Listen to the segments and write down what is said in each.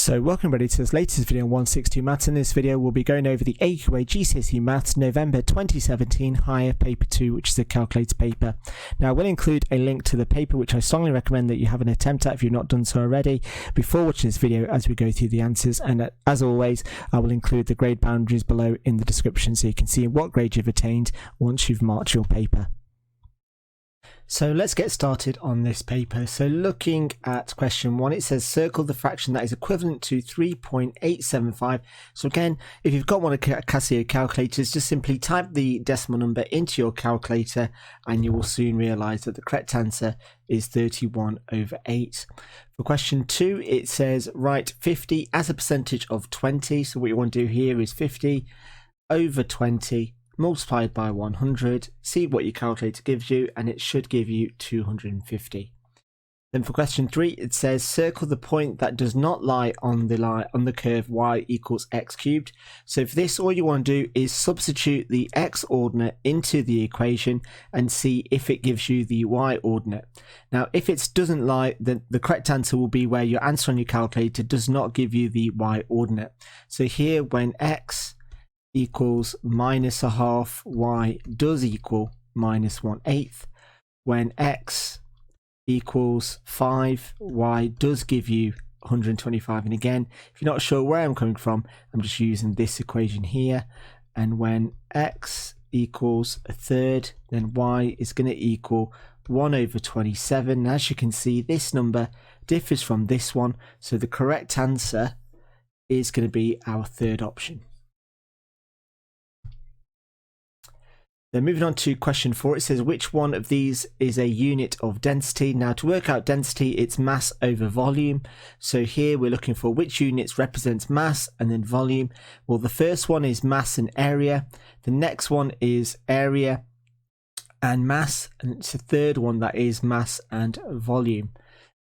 So welcome everybody to this latest video on 162 Maths. In this video we'll be going over the AQA GCSE Maths November 2017 Higher Paper 2, which is a calculator paper. Now I will include a link to the paper, which I strongly recommend that you have an attempt at if you've not done so already before watching this video as we go through the answers, and as always I will include the grade boundaries below in the description so you can see what grade you've attained once you've marked your paper. So let's get started on this paper. So looking at question 1, it says circle the fraction that is equivalent to 3.875. So again, if you've got one of Casio calculators, just simply type the decimal number into your calculator and you will soon realize that the correct answer is 31/8. For question 2, it says write 50 as a percentage of 20. So what you want to do here is 50 over 20 multiplied by 100, see what your calculator gives you, and it should give you 250. Then for question 3, it says circle the point that does not lie on the curve y equals x cubed. So for this, all you want to do is substitute the x ordinate into the equation and see if it gives you the y ordinate. Now if it doesn't lie, then the correct answer will be where your answer on your calculator does not give you the y ordinate. So here, when x equals minus a half, y does equal minus 1/8. When x equals 5, y does give you 125. And again, if you're not sure where I'm coming from, I'm just using this equation here. And when x equals a third, then y is going to equal 1/27. As you can see, this number differs from this one, so the correct answer is going to be our third option. Then moving on to question 4, it says which one of these is a unit of density. Now to work out density, it's mass over volume. So here we're looking for which units represents mass and then volume. Well, the first one is mass and area. The next one is area and mass. And it's the third one that is mass and volume.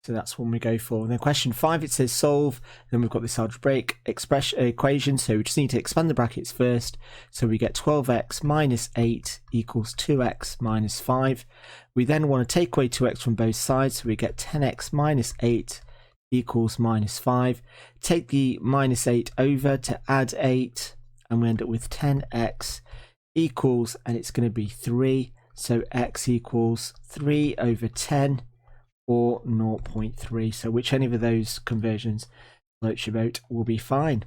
So that's one we go for. And then question 5, it says solve. Then we've got this algebraic equation. So we just need to expand the brackets first. So we get 12x minus 8 equals 2x minus 5. We then want to take away 2x from both sides. So we get 10x minus 8 equals minus 5. Take the minus 8 over to add 8. And we end up with 10x equals, and it's going to be 3. So x equals 3/10. Or 0.3, so which any of those conversions floats your boat will be fine.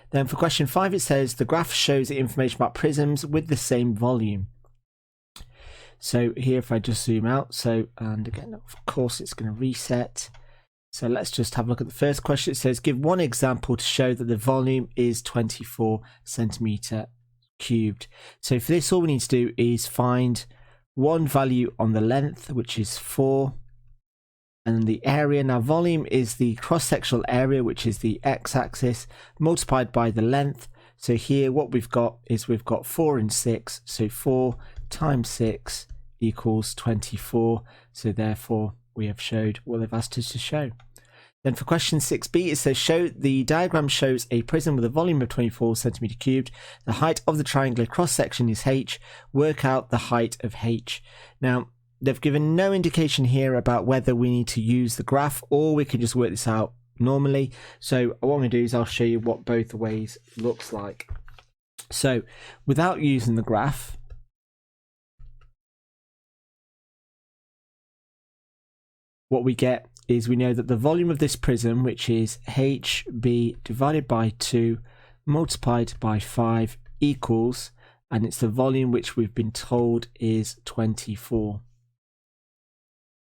Then for question 5, it says the graph shows the information about prisms with the same volume. So here, if I just zoom out, and again, of course, it's going to reset. So let's just have a look at the first question. It says give one example to show that the volume is 24 centimeter cubed. So for this, all we need to do is find one value on the length, which is 4. And the area. Now volume is the cross-sectional area, which is the x-axis, multiplied by the length. So here what we've got is we've got 4 and 6. So 4 times 6 equals 24. So therefore we have showed what they've asked us to show. Then for question 6b, it says show the diagram shows a prism with a volume of 24 centimeter cubed. The height of the triangular cross-section is h. Work out the height of h. Now they've given no indication here about whether we need to use the graph or we can just work this out normally. So what I'm going to do is I'll show you what both ways looks like. So without using the graph, what we get is we know that the volume of this prism, which is HB divided by 2 multiplied by 5 equals, and it's the volume which we've been told is 24.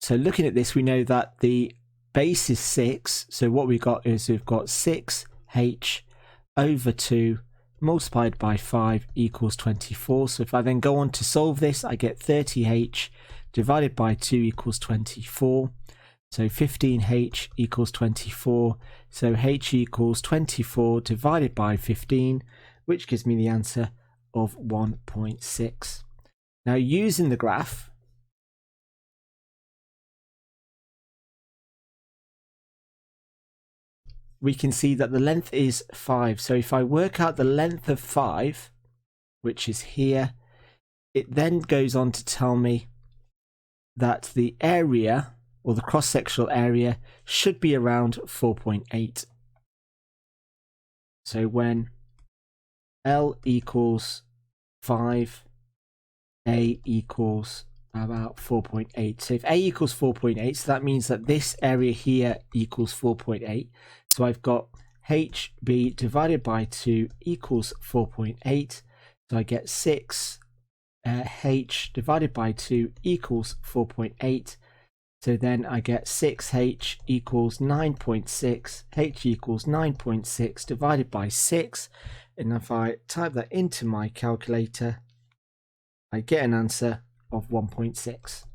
So looking at this, we know that the base is 6. So what we've got is we've got 6h over 2 multiplied by 5 equals 24. So if I then go on to solve this, I get 30h divided by 2 equals 24. So 15h equals 24. So h equals 24 divided by 15, which gives me the answer of 1.6. Now using the graph, we can see that the length is 5. So if I work out the length of 5, which is here, it then goes on to tell me that the area, or the cross-sectional area, should be around 4.8. So when L equals 5, A equals about 4.8. So if A equals 4.8, so that means that this area here equals 4.8. So I've got HB divided by 2 equals 4.8. So I get 6 H divided by 2 equals 4.8. So then I get 6H equals 9.6. H equals 9.6 divided by 6. And if I type that into my calculator, I get an answer of 1.6.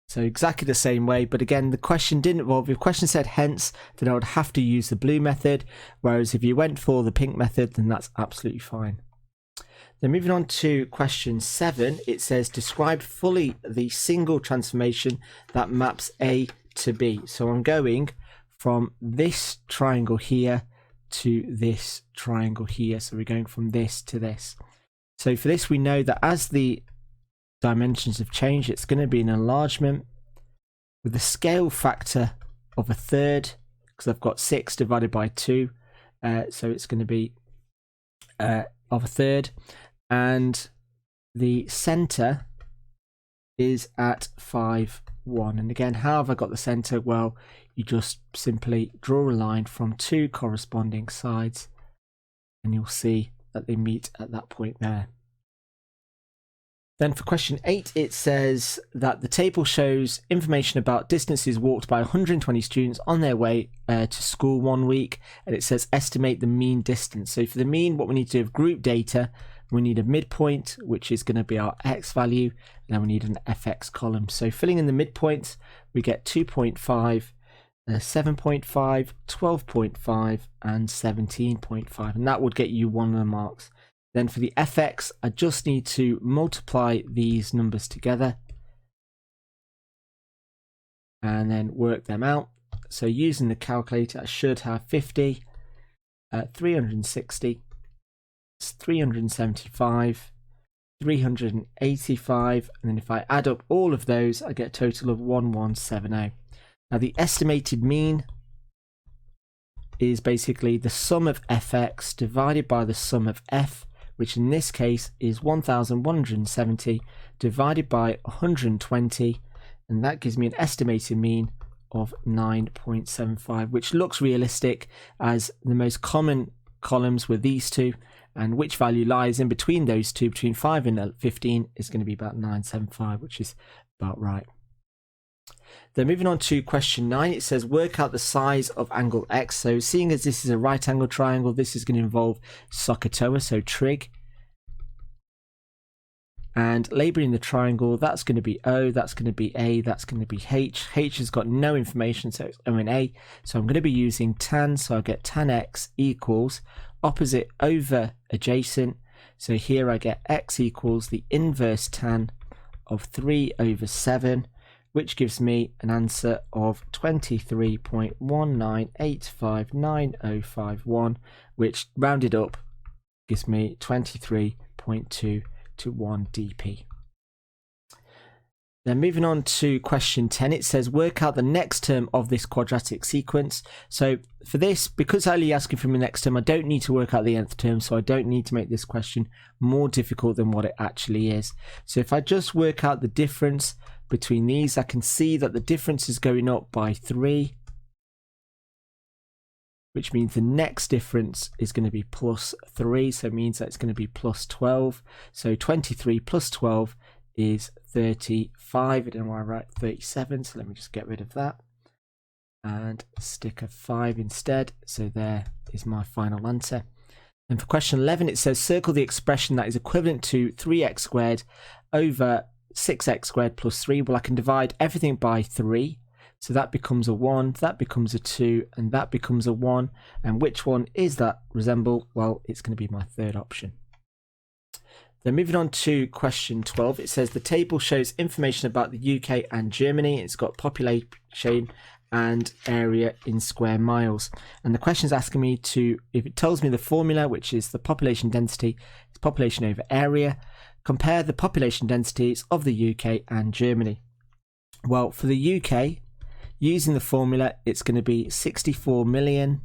So exactly the same way, but again, the question didn't involve, if the question said hence, then I would have to use the blue method, whereas if you went for the pink method, then that's absolutely fine. Then moving on to question 7, it says describe fully the single transformation that maps A to B. So I'm going from this triangle here to this triangle here. So we're going from this to this. So for this, we know that as the dimensions have changed, it's going to be an enlargement with a scale factor of 1/3, because I've got 6 divided by 2. So it's going to be of 1/3. And the center is at 5, 1. And again, how have I got the center? Well, you just simply draw a line from 2 corresponding sides, and you'll see that they meet at that point there. Then for question 8, it says that the table shows information about distances walked by 120 students on their way to school 1 week, and it says estimate the mean distance. So for the mean, what we need to do with group data, we need a midpoint, which is going to be our x value, and then we need an fx column. So filling in the midpoints, we get 2.5, 7.5, 12.5, and 17.5, and that would get you 1 of the marks. Then for the fx, I just need to multiply these numbers together and then work them out. So using the calculator, I should have 50, 360, 375, 385, and then if I add up all of those, I get a total of 1170. Now the estimated mean is basically the sum of fx divided by the sum of f, which in this case is 1170 divided by 120, and that gives me an estimated mean of 9.75, which looks realistic as the most common columns were these two, and which value lies in between those two, between 5 and 15, is going to be about 975, which is about right. Then moving on to question 9, it says work out the size of angle X. So seeing as this is a right angle triangle, this is going to involve SOHCAHTOA, so trig. And labelling the triangle, that's going to be O, that's going to be A, that's going to be H. H has got no information, so it's O and A. So I'm going to be using tan, so I'll get tan X equals opposite over adjacent. So here I get X equals the inverse tan of 3 over 7, which gives me an answer of 23.19859.051, which rounded up gives me 23.221 dp. Then moving on to question 10, it says work out the next term of this quadratic sequence. So for this, because I'm only asking for the next term, I don't need to work out the nth term, so I don't need to make this question more difficult than what it actually is. So if I just work out the difference between these, I can see that the difference is going up by 3, which means the next difference is going to be plus 3, so it means that it's going to be plus 12. So 23 plus 12 is 35. I don't know why I write 37, so let me just get rid of that and stick a 5 instead. So there is my final answer. And for question 11, it says circle the expression that is equivalent to 3x squared over 6x squared plus 3. Well, I can divide everything by 3. So that becomes a 1, that becomes a 2, and that becomes a 1. And which one is that resemble? Well, it's going to be my third option. Then moving on to question 12, it says the table shows information about the UK and Germany. It's got population and area in square miles. And the question is asking me to, if it tells me the formula, which is the population density, it's population over area, compare the population densities of the UK and Germany. Well, for the UK, using the formula, it's going to be 64 million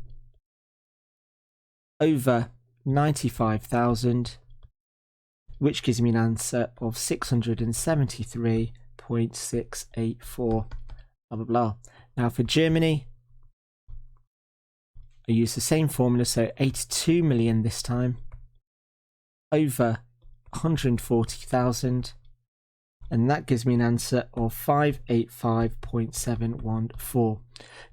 over 95,000, which gives me an answer of 673.684, blah, blah, blah. Now for Germany, I use the same formula, so 82 million this time, over 140,000, and that gives me an answer of 585.714.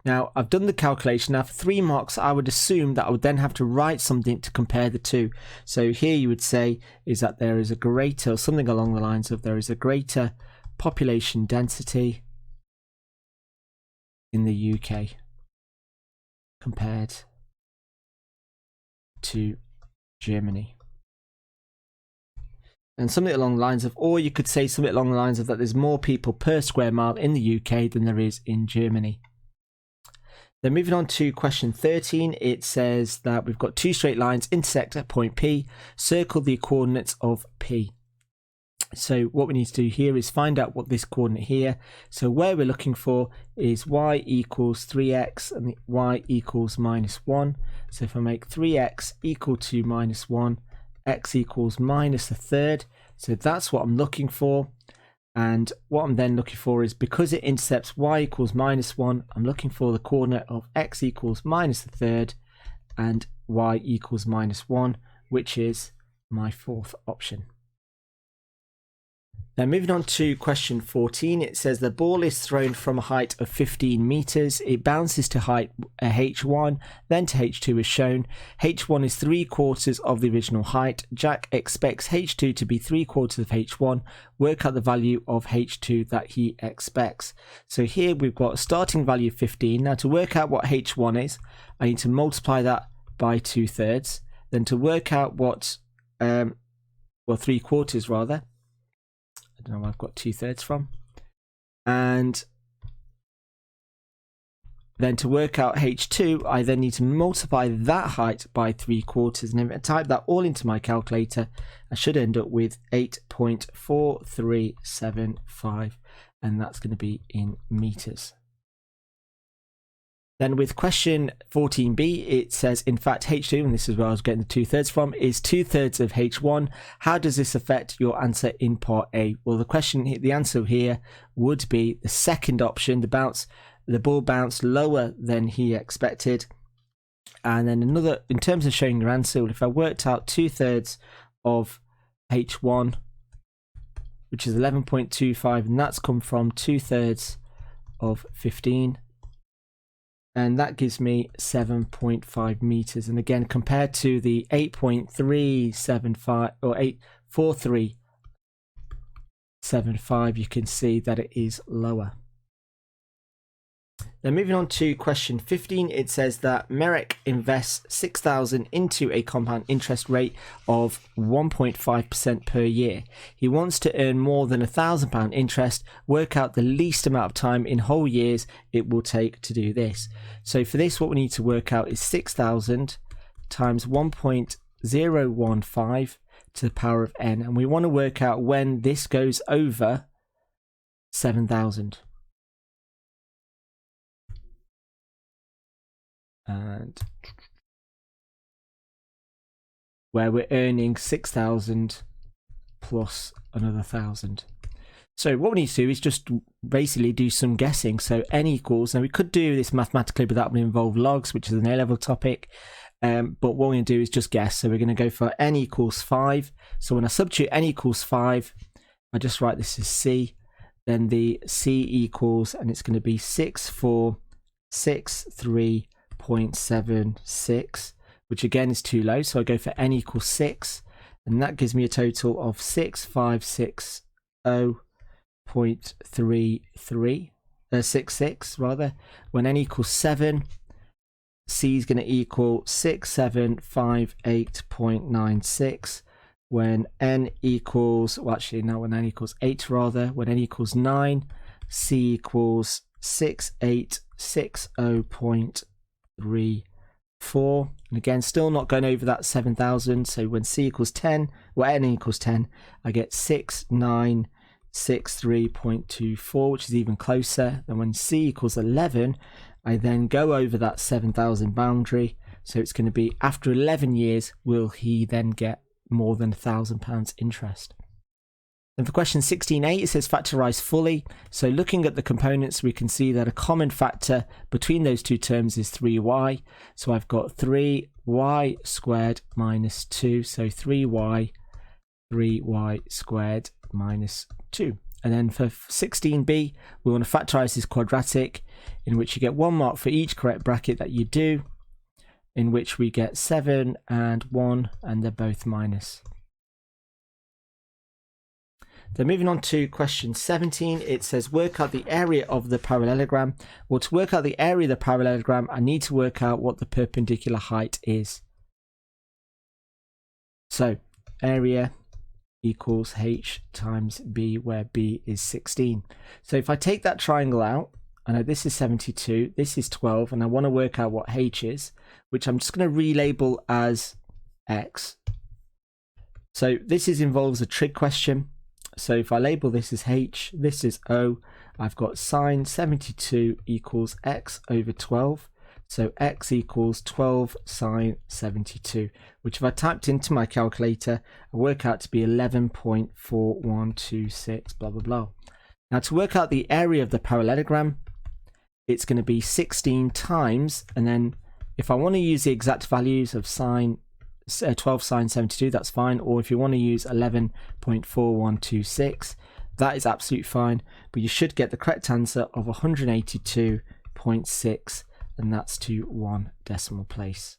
Now I've done the calculation. Now for 3 marks, I would assume that I would then have to write something to compare the two. So here you would say is that there is a greater, something along the lines of there is a greater population density in the UK compared to Germany. And something along the lines of, or you could say something along the lines of that there's more people per square mile in the UK than there is in Germany. Then moving on to question 13, it says that we've got 2 straight lines intersect at point P, circle the coordinates of P. So what we need to do here is find out what this coordinate here, so where we're looking for is y equals 3x and the y equals -1. So if I make 3x equal to -1, x equals -1/3, so that's what I'm looking for. And what I'm then looking for is, because it intercepts y equals -1, I'm looking for the coordinate of x equals -1/3 and y equals -1, which is my 4th option. Now moving on to question 14, it says the ball is thrown from a height of 15 meters. It bounces to height h1, then to h2 as shown. h1 is 3/4 of the original height. Jack expects h2 to be 3/4 of h1. Work out the value of h2 that he expects. So here we've got a starting value of 15. Now to work out what h1 is, I need to multiply that by 2/3. Then to work out what, 3/4 rather. I don't know where I've got 2/3 from. And then to work out h2, I then need to multiply that height by 3/4. And if I type that all into my calculator, I should end up with 8.4375, and that's going to be in meters. Then with question 14b, it says, in fact, h2, and this is where I was getting the 2/3 from, is 2/3 of h1. How does this affect your answer in part A? Well, the answer here would be the second option. The ball bounced lower than he expected. And then another, in terms of showing your answer, if I worked out 2/3 of h1, which is 11.25, and that's come from 2/3 of 15. And that gives me 7.5 meters. And again, compared to the 8.375 or 8.4375, you can see that it is lower. Then moving on to question 15, it says that Merrick invests 6,000 into a compound interest rate of 1.5% per year. He wants to earn more than £1,000 interest. Work out the least amount of time in whole years it will take to do this. So for this, what we need to work out is 6,000 times 1.015 to the power of n. And we want to work out when this goes over 7,000. And where we're earning 6,000 plus another 1,000. So what we need to do is just basically do some guessing. So n equals, now we could do this mathematically, but that would involve logs, which is an A-level topic. But what we're going to do is just guess. So we're going to go for n equals 5. So when I substitute n equals 5, I just write this as c. Then the c equals, and it's going to be 6463.76, which again is too low, so I go for n equals 6, and that gives me a total of 6560.66 rather. When n equals 7, c is going to equal 6758.96. When n equals, well actually no, when n equals 8 rather, when n equals 9, c equals 6860.34, and again still not going over that 7,000. So when c equals 10, well n equals 10, I get 6963.24, which is even closer. And when c equals 11, I then go over that 7,000 boundary. So it's going to be after 11 years, will he then get more than £1,000 interest? And for question 16a, it says factorise fully. So looking at the components, we can see that a common factor between those two terms is 3y. So I've got 3y squared minus 2. So 3y squared minus 2. And then for 16b, we want to factorise this quadratic, in which you get 1 mark for each correct bracket that you do, in which we get 7 and 1, and they're both minus. Then moving on to question 17, it says work out the area of the parallelogram. Well, to work out the area of the parallelogram, I need to work out what the perpendicular height is. So area equals h times b, where b is 16. So if I take that triangle out, I know this is 72, this is 12, and I want to work out what h is, which I'm just going to relabel as x. So this involves a trig question. So if I label this as h, this is o, I've got sine 72 equals x over 12. So x equals 12 sine 72, which if I typed into my calculator, I work out to be 11.4126, blah, blah, blah. Now to work out the area of the parallelogram, it's going to be 16 times, and then if I want to use the exact values of sine 12 sine 72, that's fine, or if you want to use 11.4126, that is absolutely fine, but you should get the correct answer of 182.6, and that's to 1 decimal place.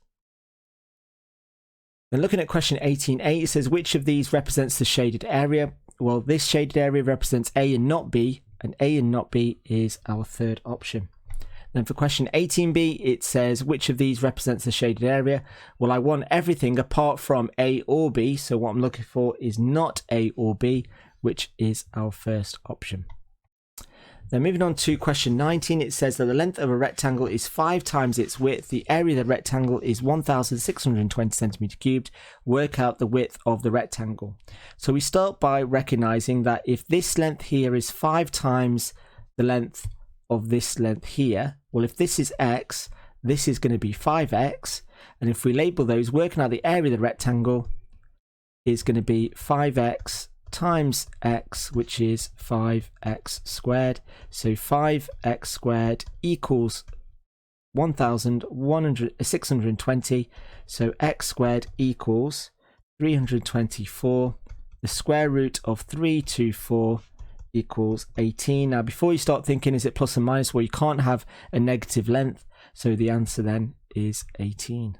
Then looking at question 18a, it says which of these represents the shaded area? Well, this shaded area represents A and not B, and A and not B is our third option. Then for question 18b, it says which of these represents the shaded area? Well, I want everything apart from A or B, so what I'm looking for is not A or B, which is our first option. Then moving on to question 19, it says that the length of a rectangle is 5 times its width. The area of the rectangle is 1,620 centimeter cubed. Work out the width of the rectangle. So we start by recognizing that if this length here is 5 times the length of this length here, well, if this is x, this is going to be 5x, and if we label those, working out the area of the rectangle is going to be 5x times x, which is 5x squared. So 5x squared equals 1,620. So x squared equals 324. The square root of 324 equals 18. Now, before you start thinking, is it plus or minus? Well, you can't have a negative length. So the answer then is 18.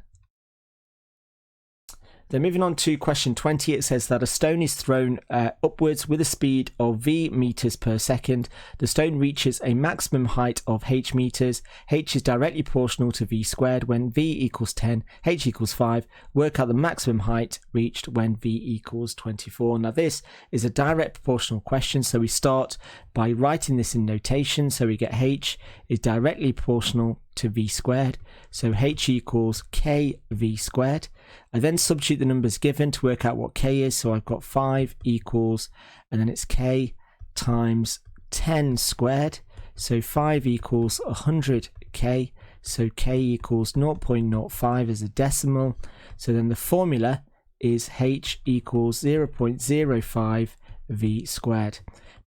Then moving on to question 20, it says that a stone is thrown upwards with a speed of v meters per second. The stone reaches a maximum height of h meters. H is directly proportional to v squared when v equals 10, h equals 5. Work out the maximum height reached when v equals 24. Now this is a direct proportional question, so we start by writing this in notation. So we get h is directly proportional to v squared, so h equals kv squared. I then substitute the numbers given to work out what k is, so I've got 5 equals, and then it's k times 10 squared, so 5 equals 100k, so k equals 0.05 as a decimal. So then the formula is h equals 0.05 v squared.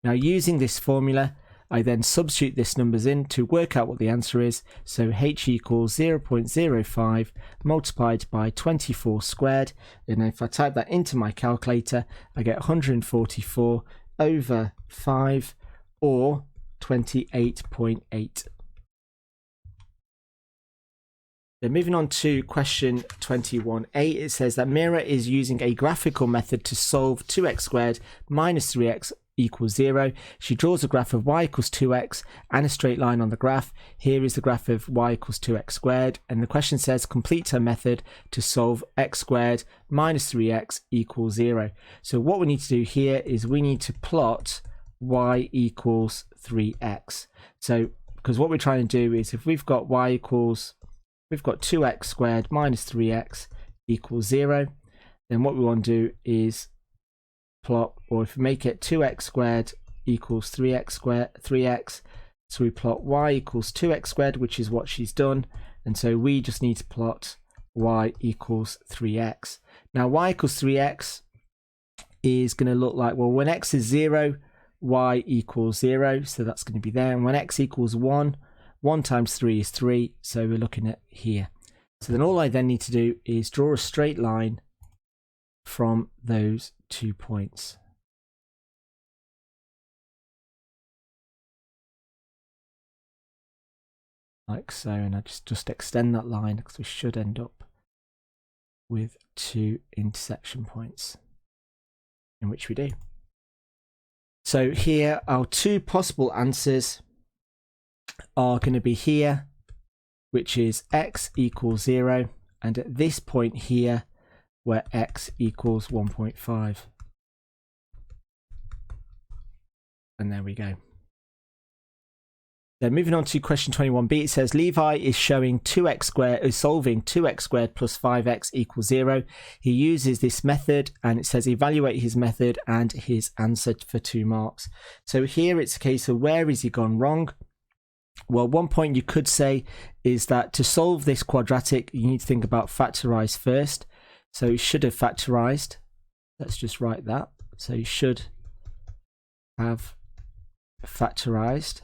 Now using this formula, I then substitute this numbers in to work out what the answer is. So h equals 0.05 multiplied by 24 squared. And if I type that into my calculator, I get 144 over 5, or 28.8. Then moving on to question 21a, it says that Mira is using a graphical method to solve 2x squared minus 3x equals 0. She draws a graph of y equals 2x and a straight line on the graph. Here is the graph of y equals 2x squared, and the question says complete her method to solve x squared minus 3x equals 0. So what we need to do here is we need to plot y equals 3x. So because what we're trying to do is, if we've got 2x squared minus 3x equals 0, then what we want to do is plot, or if we make it 2x squared equals 3x, so we plot y equals 2x squared, which is what she's done, and so we just need to plot y equals 3x. Now y equals 3x is going to look like, well, when x is 0, y equals 0, so that's going to be there. And when x equals 1, 1 times 3 is 3, so we're looking at here. So then all I then need to do is draw a straight line from those 2 points. Like so, and I just extend that line because we should end up with 2 intersection points, in which we do. So here our 2 possible answers are going to be here, which is x equals 0, and at this point here where x equals 1.5. And there we go. Then moving on to question 21b, it says Levi is showing 2x squared, is solving 2x squared plus 5x equals 0. He uses this method, and it says evaluate his method and his answer for 2 marks. So here it's a case of where has he gone wrong? Well, one point you could say is that to solve this quadratic, you need to think about factorize first. So he should have factorized. Let's just write that. So he should have factorized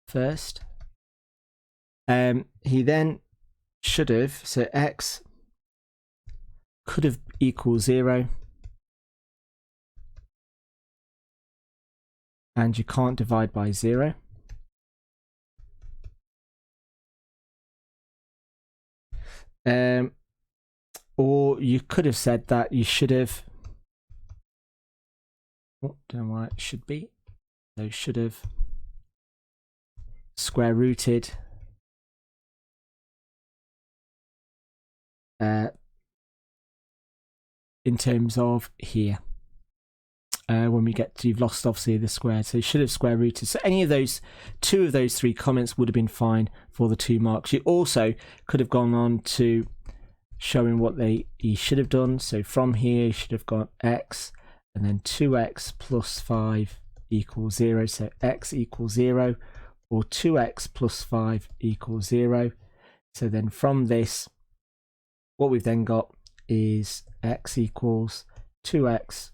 first. He then should have, so x could have equals 0, and you can't divide by 0. Or you could have said that you should have, don't know why it should be, so should have square rooted in terms of here. When we get to, you've lost obviously the square, so you should have square rooted. So any of those, 2 of those 3 comments would have been fine for the 2 marks. You also could have gone on to showing what he should have done. So from here, you should have got x and then 2x plus 5 equals 0. So x equals 0, or 2x plus 5 equals 0. So then from this, what we've then got is x equals 2x.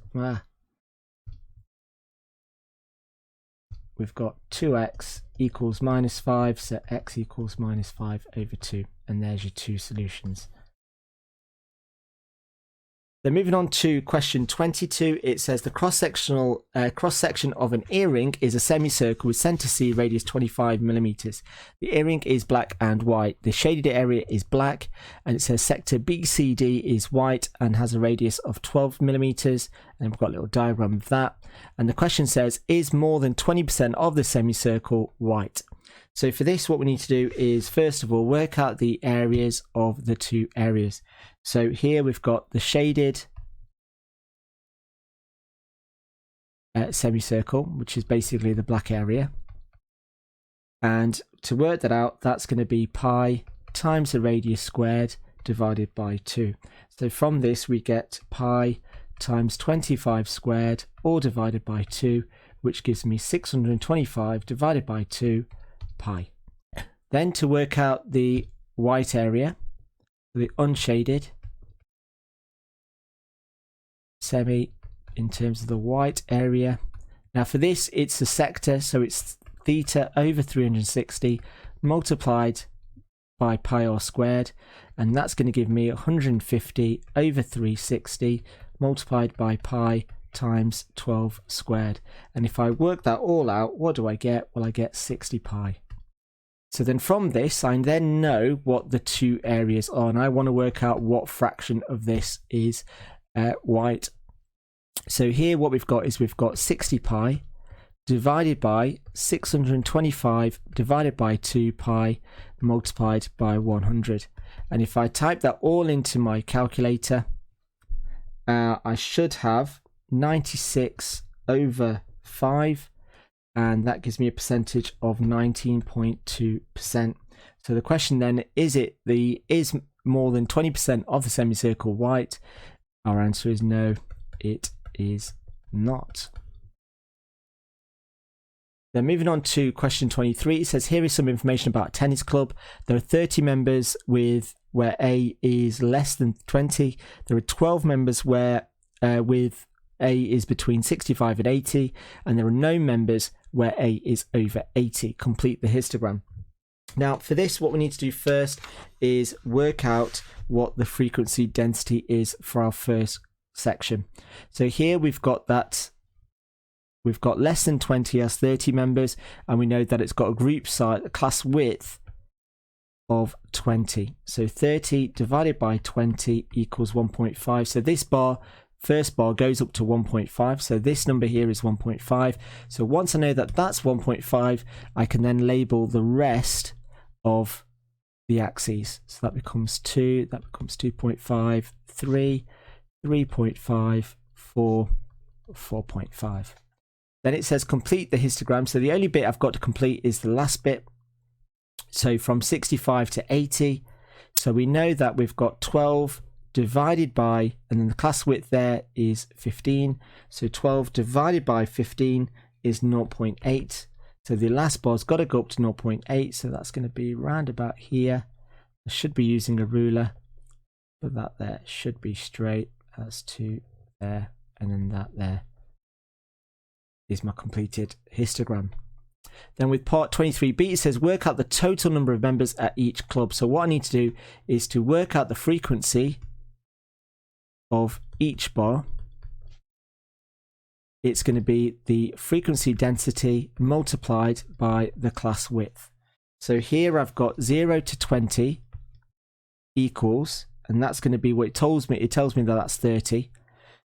We've got 2x equals minus 5, so x equals minus 5 over 2. And there's your 2 solutions. Then moving on to question 22, it says the cross-section of an earring is a semicircle with center C radius 25 millimeters. The earring is black and white. The shaded area is black, and it says sector BCD is white and has a radius of 12 millimeters. And we've got a little diagram of that. And the question says, is more than 20% of the semicircle white? So for this, what we need to do is, first of all, work out the areas of the 2 areas. So here we've got the shaded semicircle, which is basically the black area. And to work that out, that's going to be pi times the radius squared divided by 2. So from this, we get pi times 25 squared, all divided by 2, which gives me 625 divided by 2 pi. Then to work out the white area, the unshaded semi in terms of the white area. Now for this, it's a sector, so it's theta over 360 multiplied by pi r squared, and that's going to give me 150 over 360 multiplied by pi times 12 squared. And if I work that all out, what do I get? Well, I get 60 pi. So then from this, I then know what the 2 areas are, and I want to work out what fraction of this is white. So here what we've got is we've got 60 pi divided by 625 divided by 2 pi multiplied by 100. And if I type that all into my calculator, I should have 96 over 5. And that gives me a percentage of 19.2%. So the question then, is more than 20% of the semicircle white? Our answer is no, it is not. Then moving on to question 23, it says here is some information about a tennis club. There are 30 members where A is less than 20. There are 12 members where with A is between 65 and 80, and there are no members where A is over 80. Complete the histogram. Now for this, what we need to do first is work out what the frequency density is for our first section. So here we've got that. We've got less than 20 as 30 members, and we know that it's got a group size, a class width of 20. So 30 divided by 20 equals 1.5. So this first bar goes up to 1.5. So this number here is 1.5. So once I know that that's 1.5, I can then label the rest of the axes. So that becomes 2, that becomes 2.5, 3, 3.5, 4, 4.5. Then it says complete the histogram. So the only bit I've got to complete is the last bit. So from 65 to 80. So we know that we've got 12 divided by, and then the class width there is 15. So 12 divided by 15 is 0.8. So the last bar's got to go up to 0.8. So that's going to be round about here. I should be using a ruler, but that there should be straight as to there, and then that there is my completed histogram. Then with part 23b, it says work out the total number of members at each club. So what I need to do is to work out the frequency of each bar. It's going to be the frequency density multiplied by the class width. So here I've got 0 to 20 equals, and that's going to be what it tells me. It tells me that that's 30.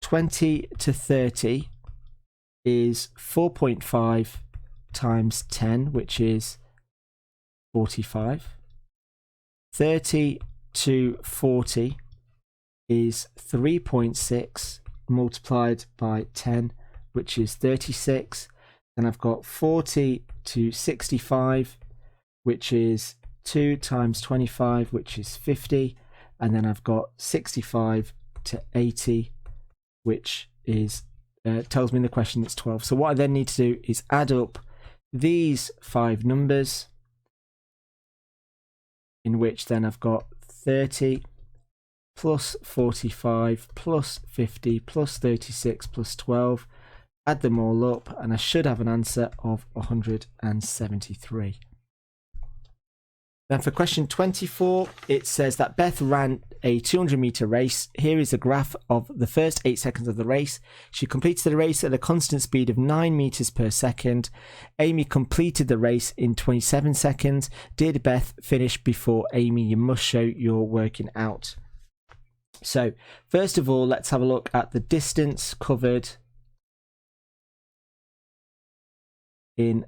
20 to 30 is 4.5 times 10, which is 45. 30 to 40 is 3.6 multiplied by 10, which is 36. Then I've got 40 to 65, which is 2 times 25, which is 50. And then I've got 65 to 80, which is tells me in the question it's 12. So what I then need to do is add up these 5 numbers, in which then I've got 30 plus 45 plus 50 plus 36 plus 12. Add them all up, and I should have an answer of 173. Then for question 24, it says that Beth ran a 200-meter race. Here is a graph of the first 8 seconds of the race. She completed the race at a constant speed of 9 meters per second. Amy completed the race in 27 seconds. Did Beth finish before Amy? You must show your working out. So first of all, let's have a look at the distance covered in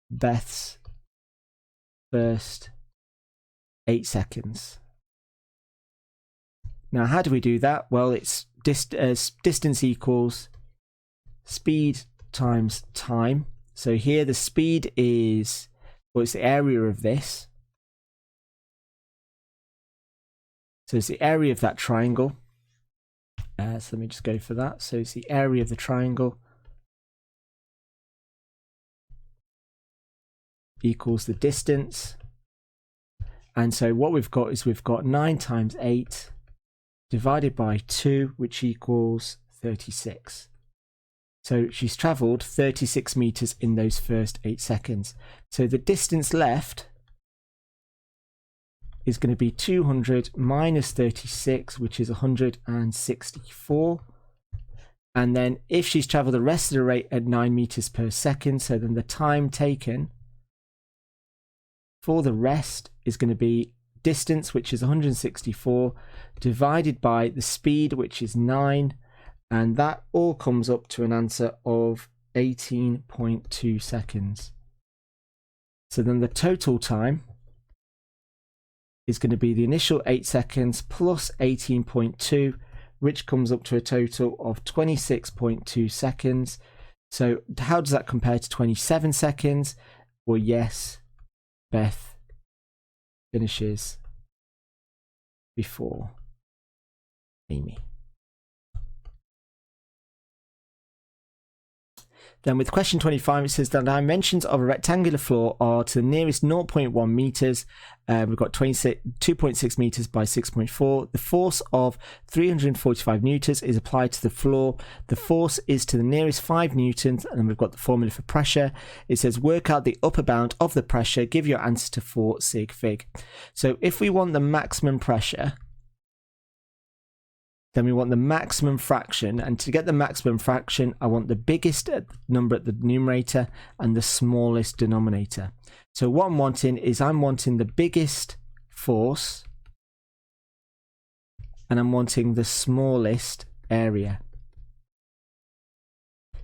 Beth's first 8 seconds. Now, how do we do that? Well, it's distance equals speed times time. So here the speed is, well, it's the area of this. So it's the area of that triangle. So let me just go for that. So it's the area of the triangle equals the distance. And so what we've got is we've got 9 times 8 divided by 2, which equals 36. So she's travelled 36 meters in those first 8 seconds. So the distance left is going to be 200 minus 36, which is 164. And then if she's travelled the rest of the rate at 9 meters per second, so then the time taken for the rest is going to be distance, which is 164, divided by the speed, which is 9, and that all comes up to an answer of 18.2 seconds. So then the total time is going to be the initial 8 seconds plus 18.2, which comes up to a total of 26.2 seconds. So how does that compare to 27 seconds? Well, yes, Beth finishes before Amy. Then with question 25, it says the dimensions of a rectangular floor are to the nearest 0.1 meters. We've got 2.6 meters by 6.4. The force of 345 newtons is applied to the floor. The force is to the nearest 5 newtons. And then we've got the formula for pressure. It says work out the upper bound of the pressure. Give your answer to 4 sig fig. So if we want the maximum pressure, then we want the maximum fraction, and to get the maximum fraction I want the biggest number at the numerator and the smallest denominator. So what I'm wanting is I'm wanting the biggest force and I'm wanting the smallest area.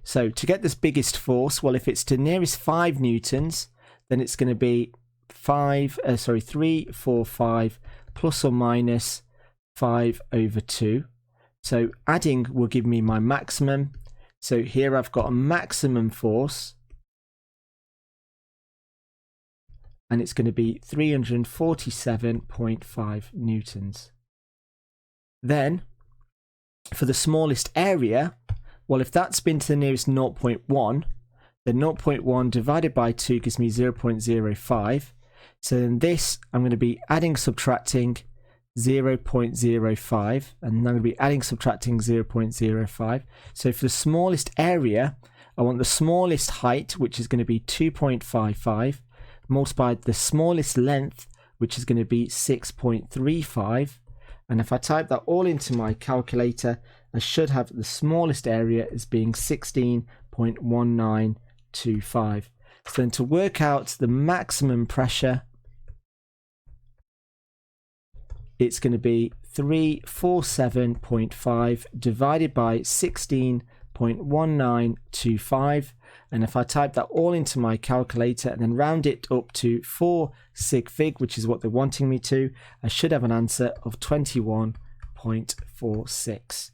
So to get this biggest force, well, if it's to nearest 5 newtons, then it's going to be 3, 4, 5 plus or minus 5 over 2. So adding will give me my maximum. So here I've got a maximum force, and it's going to be 347.5 newtons. Then for the smallest area, well, if that's been to the nearest 0.1, then 0.1 divided by 2 gives me 0.05. So in this, I'm going to be adding, subtracting 0.05, and I'm going to be adding, subtracting 0.05. So for the smallest area, I want the smallest height, which is going to be 2.55, multiplied the smallest length, which is going to be 6.35. And if I type that all into my calculator, I should have the smallest area as being 16.1925. So then to work out the maximum pressure, it's going to be 347.5 divided by 16.1925. And if I type that all into my calculator and then round it up to 4 sig fig, which is what they're wanting me to, I should have an answer of 21.46.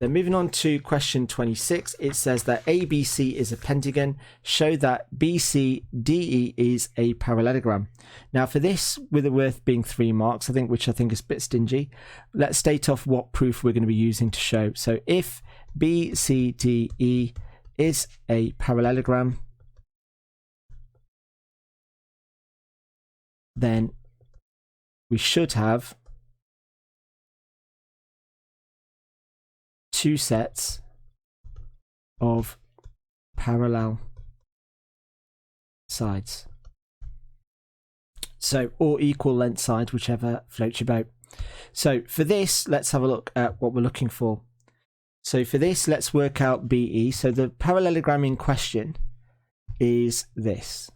Then moving on to question 26, it says that ABC is a pentagon. Show that BCDE is a parallelogram. Now for this, with it worth being 3 marks, which I think is a bit stingy, let's state off what proof we're going to be using to show. So if BCDE is a parallelogram, then we should have 2 sets of parallel sides. So, or equal length sides, whichever floats your boat. So for this, let's have a look at what we're looking for. So for this, let's work out BE. So the parallelogram in question is this.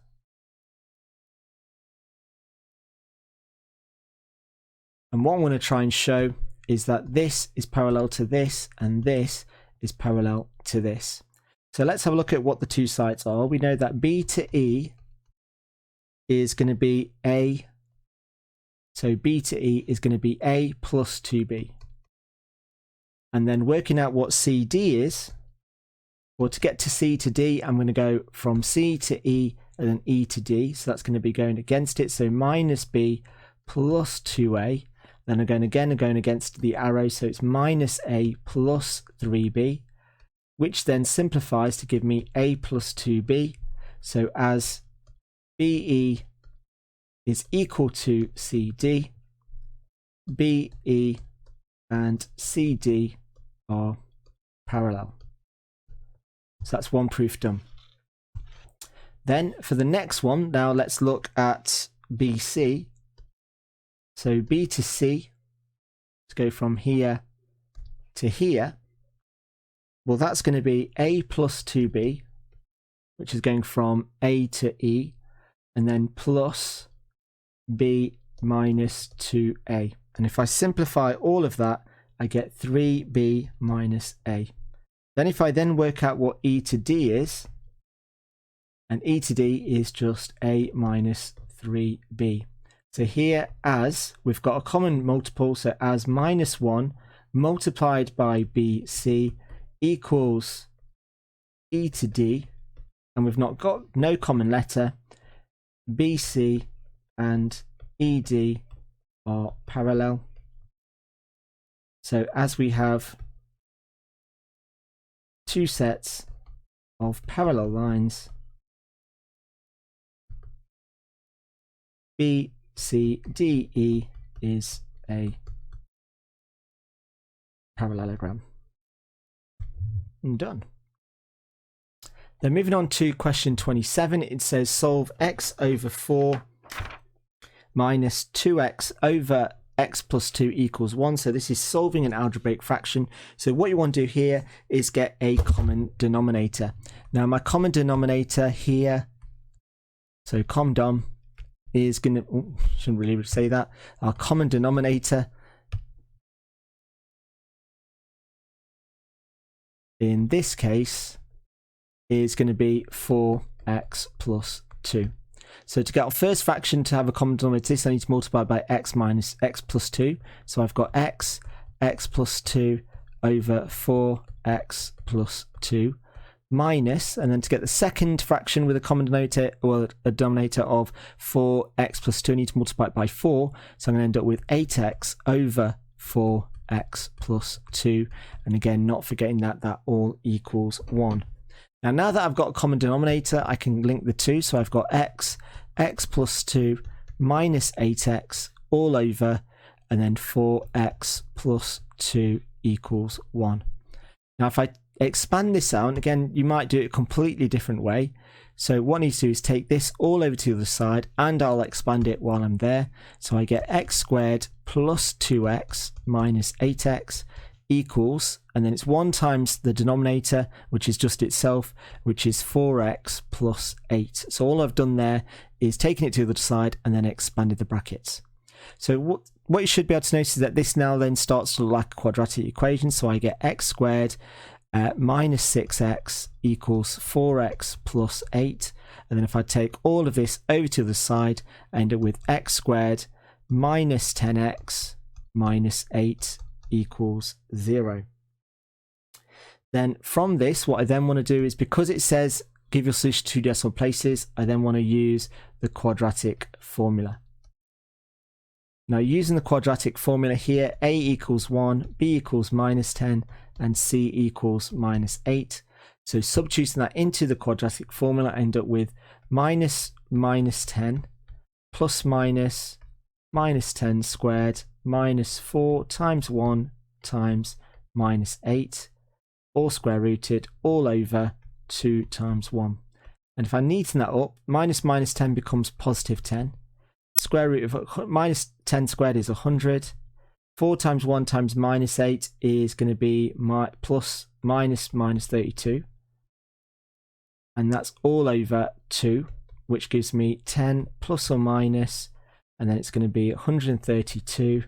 And what I want to try and show is that this is parallel to this and this is parallel to this. So let's have a look at what the 2 sides are. We know that B to E is going to be A. So B to E is going to be A plus 2B. And then working out what CD is, well, to get to C to D, I'm going to go from C to E and then E to D. So that's going to be going against it. So minus B plus 2A. Then I'm going against the arrow, so it's minus A plus 3B, which then simplifies to give me A plus 2B. So as BE is equal to CD, BE and CD are parallel. So that's one proof done. Then for the next one, now let's look at BC. So B to C, let's go from here to here. Well, that's going to be A plus 2B, which is going from A to E, and then plus B minus 2A. And if I simplify all of that, I get 3B minus A. Then if I then work out what E to D is, and E to D is just A minus 3B. So here, as we've got a common multiple, so as minus 1 multiplied by BC equals E to D, and we've not got no common letter, BC and ED are parallel. So as we have two sets of parallel lines B, C, D, E is a parallelogram. And done. Then moving on to question 27, it says solve x over 4 minus 2x over x plus 2 equals 1. So this is solving an algebraic fraction. So what you want to do here is get a common denominator. Now my common denominator here, so common is going to, shouldn't really say that, our common denominator in this case is going to be 4x plus 2. So to get our first fraction to have a common denominator, I need to multiply by x minus x plus 2. So I've got x plus 2 over 4x plus 2 minus, and then to get the second fraction with a common denominator, or a denominator of 4x plus 2, I need to multiply it by 4. So I'm going to end up with 8x over 4x plus 2. And again, not forgetting that all equals 1. Now that I've got a common denominator, I can link the two. So I've got x plus 2 minus 8x all over, and then 4x plus 2 equals 1. Now if I expand this out, and again, you might do it a completely different way. So what I need to do is take this all over to the other side, and I'll expand it while I'm there. So I get x squared plus 2x minus 8x equals, and then it's 1 times the denominator, which is just itself, which is 4x plus 8. So all I've done there is taken it to the other side and then expanded the brackets. So what you should be able to notice is that this now then starts to look like a quadratic equation. So I get x squared minus 6x equals 4x plus 8. And then if I take all of this over to the side, I end up with x squared minus 10x minus 8 equals 0. Then from this, what I then want to do is, because it says give your solution to 2 decimal places, I then want to use the quadratic formula. Now using the quadratic formula here, a equals 1, b equals minus 10, and c equals minus 8. So substituting that into the quadratic formula, I end up with minus 10 plus minus 10 squared minus 4 times 1 times minus 8, all square rooted, all over 2 times 1. And if I neaten that up, minus 10 becomes positive 10. Square root of minus 10 squared is 100. 4 times 1 times minus 8 is going to be minus 32. And that's all over 2, which gives me 10 plus or minus, and then it's going to be 132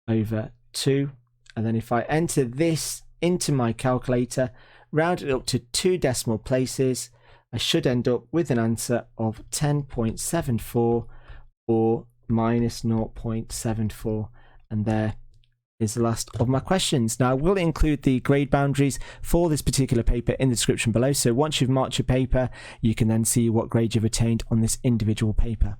over 2. And then if I enter this into my calculator, round it up to 2 decimal places, I should end up with an answer of 10.74 or minus 0.74. And there is the last of my questions. Now I will include the grade boundaries for this particular paper in the description below. So once you've marked your paper, you can then see what grade you've attained on this individual paper.